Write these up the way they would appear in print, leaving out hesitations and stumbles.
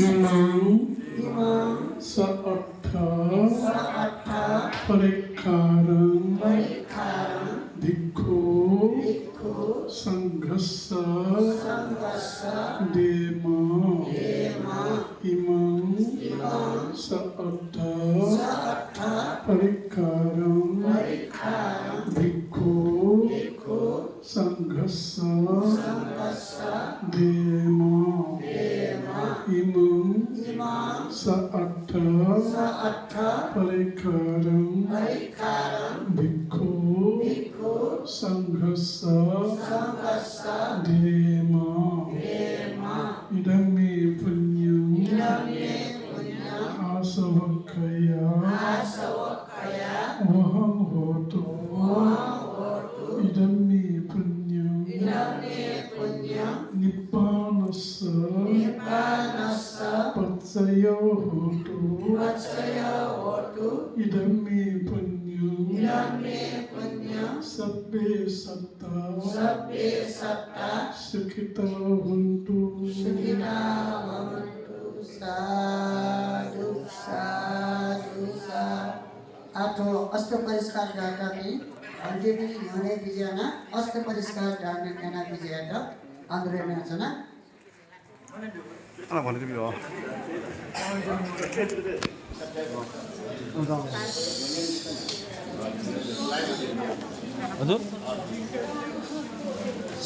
Imam Sa'atha Parikaram Dikho Sanghasa Dema Imam Sa'atha Parikaram Dikho Sanghasa Dema Imam Sa'atha Parikaram Dikho Sanghasa Dema Idami Punyam Asavakaya Vaham Hoto Idami Punyam Nippanasa Patsayo Hoto Idami Punyam Sabbe Satta Sukhita Huntu साधु साधु आठो अष्ट परिष्कार ढाकामी अन्त्यमी हुने विजयना अष्ट परिष्कार ढाक्ने नेना विजयटा आन्दोलन छना 하나 보내드려. अझ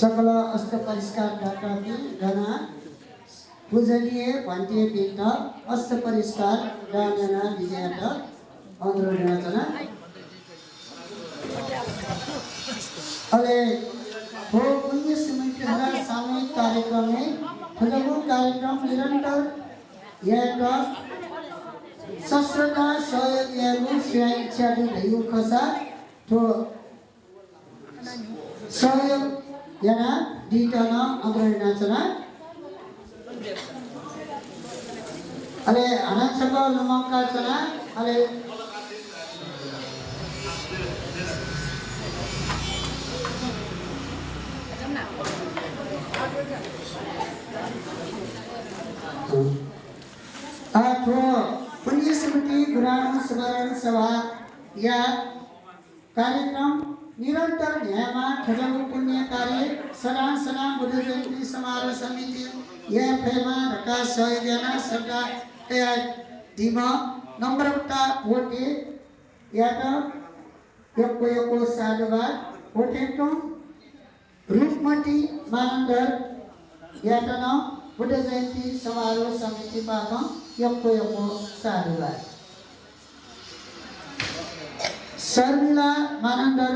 सकल अष्ट परिष्कार ढाकामी गना पूजनीय भन्ते पीठ अष्ट परिष्कार ढाक्ने विजयटा आन्दोलन छना अले हो पुण्य स्मृति हरा सामूहिक कार्यक्रम में फलवो कार्यक्रम निरंतर यह सस्त्रता सहयोग यागु सेवा इच्छा दियो खसा तो सहयोग याना दिटन अग्रणी नाचना अले अनंतसभा लमका चना अले पुण्य स्मृति गुराण स्मरण सभा या कार्यक्रम निरंतर न्यायमा खजगु पुण्य कार्य सदा सदा बुद्ध जयंती समारोह समिति यह फेमा रका सहयोगना सरकार या दिमा नम्रता होते या त यको साधुवाद होते तो रूपमती मानन्दर या त न बुद्ध जयंती समारोह समिति पाको यको साधुवाद शर्मिला मानन्दर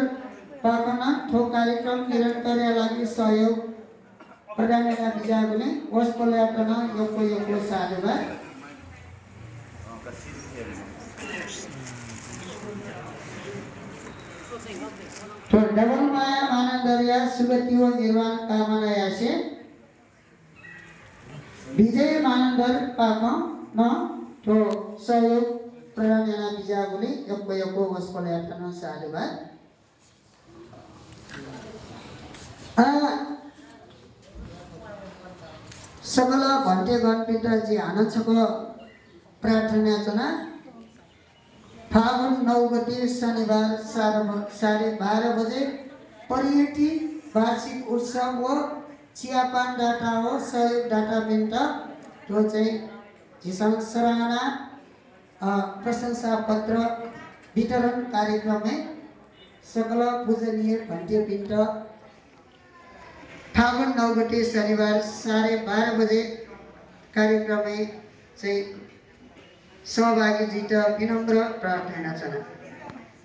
पाकन थो कार्यक्रम निरन्तर लागि सहयोग प्रदान गर्न बिजागुले वस्पल्याटन यको साधुवाद तो डबल माया मानन्दरिया सुगतियो निर्माण कामना यासे विजय मानन्दर पाको न तो सहयोग प्रदान गर्न बिजागुले यको वस्पल्याटन साधुवाद सकल भन्टे गणपिताजी आनन्दको प्रार्थना छना फागुन 9 गते शनिबार 12:30 बजे परियटी वार्षिक उत्सव हो चियापान डाटा हो सहयोग डाटा बिन्त जो चाहिँ झिसङ सराहना प्रशंसा पत्र वितरण कार्यक्रम में सकल पूजनीय भन्टे पिण्ड फागुन 9 गते शनिबार 12:30 बजे कार्यक्रम में सहभागी जित विनम्र प्रार्थना छन्।